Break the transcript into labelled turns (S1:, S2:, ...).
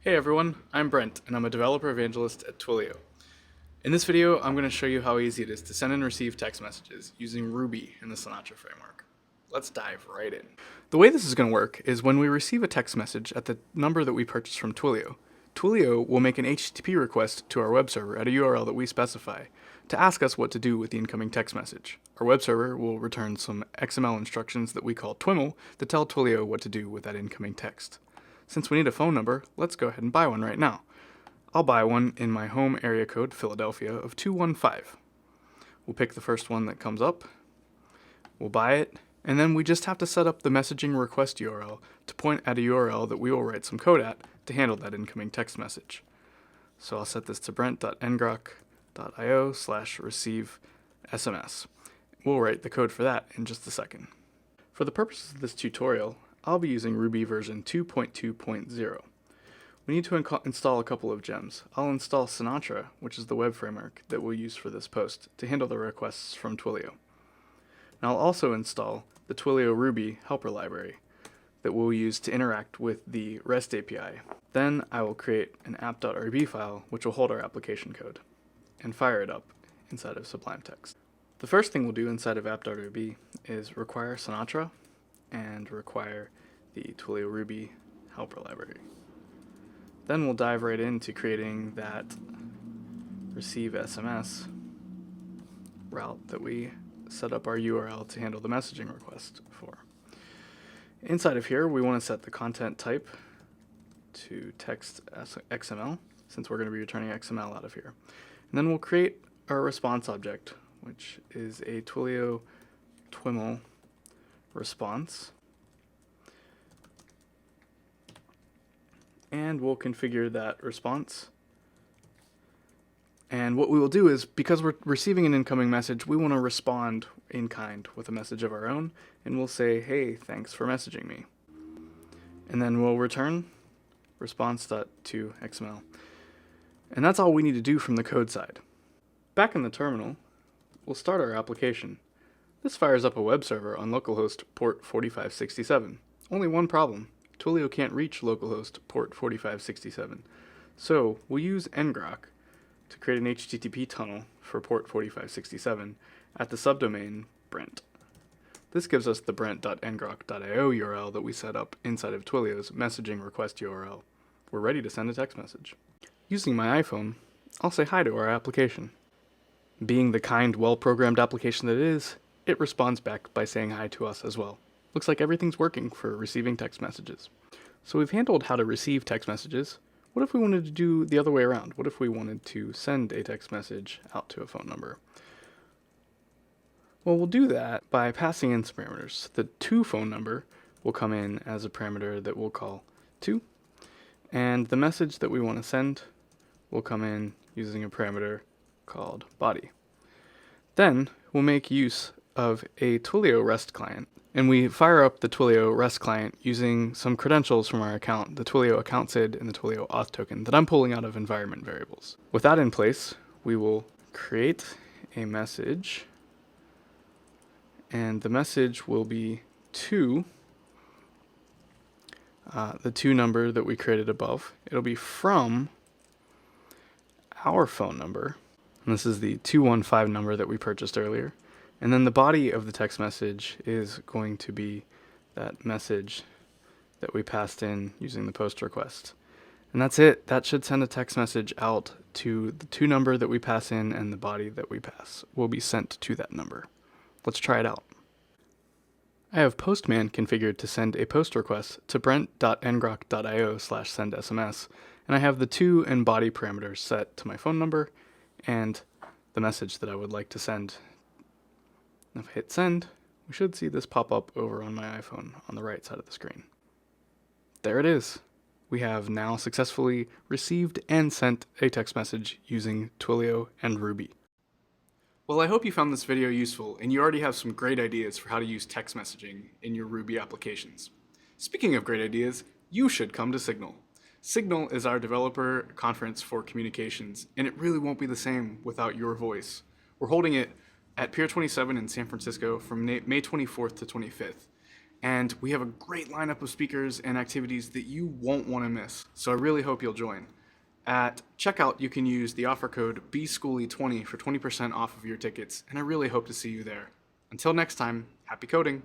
S1: Hey everyone, I'm Brent, and I'm a developer evangelist at Twilio. In this video, I'm going to show you how easy it is to send and receive text messages using Ruby in the Sinatra framework. Let's dive right in. The way this is going to work is when we receive a text message at the number that we purchased from Twilio, Twilio will make an HTTP request to our web server at a URL that we specify to ask us what to do with the incoming text message. Our web server will return some XML instructions that we call twiml to tell Twilio what to do with that incoming text. Since we need a phone number, let's go ahead and buy one right now. I'll buy one in my home area code, Philadelphia, of 215. We'll pick the first one that comes up, we'll buy it, and then we just have to set up the messaging request URL to point at a URL that we will write some code at to handle that incoming text message. So I'll set this to brent.ngrok.io/receive SMS. We'll write the code for that in just a second. For the purposes of this tutorial, I'll be using Ruby version 2.2.0. We need to install a couple of gems. I'll install Sinatra, which is the web framework that we'll use for this post, to handle the requests from Twilio. And I'll also install the Twilio Ruby helper library that we'll use to interact with the REST API. Then I will create an app.rb file, which will hold our application code, and fire it up inside of Sublime Text. The first thing we'll do inside of app.rb is require Sinatra and require the Twilio Ruby helper library. Then we'll dive right into creating that receive SMS route that we set up our URL to handle the messaging request for. Inside of here, we want to set the content type to text XML, since we're going to be returning XML out of here. And then we'll create our response object, which is a Twilio twiml response, and we'll configure that response. And what we will do is, because we're receiving an incoming message, we want to respond in kind with a message of our own, and we'll say, hey, thanks for messaging me. And then we'll return response.toXML. And that's all we need to do from the code side. Back in the terminal, we'll start our application. This fires up a web server on localhost port 4567. Only one problem: Twilio can't reach localhost port 4567. So we'll use ngrok to create an HTTP tunnel for port 4567 at the subdomain Brent. This gives us the brent.ngrok.io URL that we set up inside of Twilio's messaging request URL. We're ready to send a text message. Using my iPhone, I'll say hi to our application. Being the kind, well-programmed application that it is, it responds back by saying hi to us as well. Looks like everything's working for receiving text messages. So we've handled how to receive text messages. What if we wanted to do the other way around? What if we wanted to send a text message out to a phone number? Well, we'll do that by passing in some parameters. The to phone number will come in as a parameter that we'll call to, and the message that we want to send will come in using a parameter called body. Then we'll make use of a Twilio REST client, and we fire up the Twilio REST client using some credentials from our account, the Twilio account SID and the Twilio auth token that I'm pulling out of environment variables. With that in place, we will create a message, and the message will be to the to number that we created above. It'll be from our phone number, and this is the 215 number that we purchased earlier. And then the body of the text message is going to be that message that we passed in using the post request. And that's it. That should send a text message out to the to number that we pass in, and the body that we pass will be sent to that number. Let's try it out. I have Postman configured to send a post request to brent.ngrok.io/send SMS, and I have the to and body parameters set to my phone number and the message that I would like to send. If I hit send, we should see this pop up over on my iPhone on the right side of the screen. There it is. We have now successfully received and sent a text message using Twilio and Ruby. Well, I hope you found this video useful and you already have some great ideas for how to use text messaging in your Ruby applications. Speaking of great ideas, you should come to Signal. Signal is our developer conference for communications, and it really won't be the same without your voice. We're holding it at Pier 27 in San Francisco from May 24th to 25th. And we have a great lineup of speakers and activities that you won't want to miss. So I really hope you'll join. At checkout, you can use the offer code BSCHOOLY20 for 20% off of your tickets, and I really hope to see you there. Until next time, happy coding!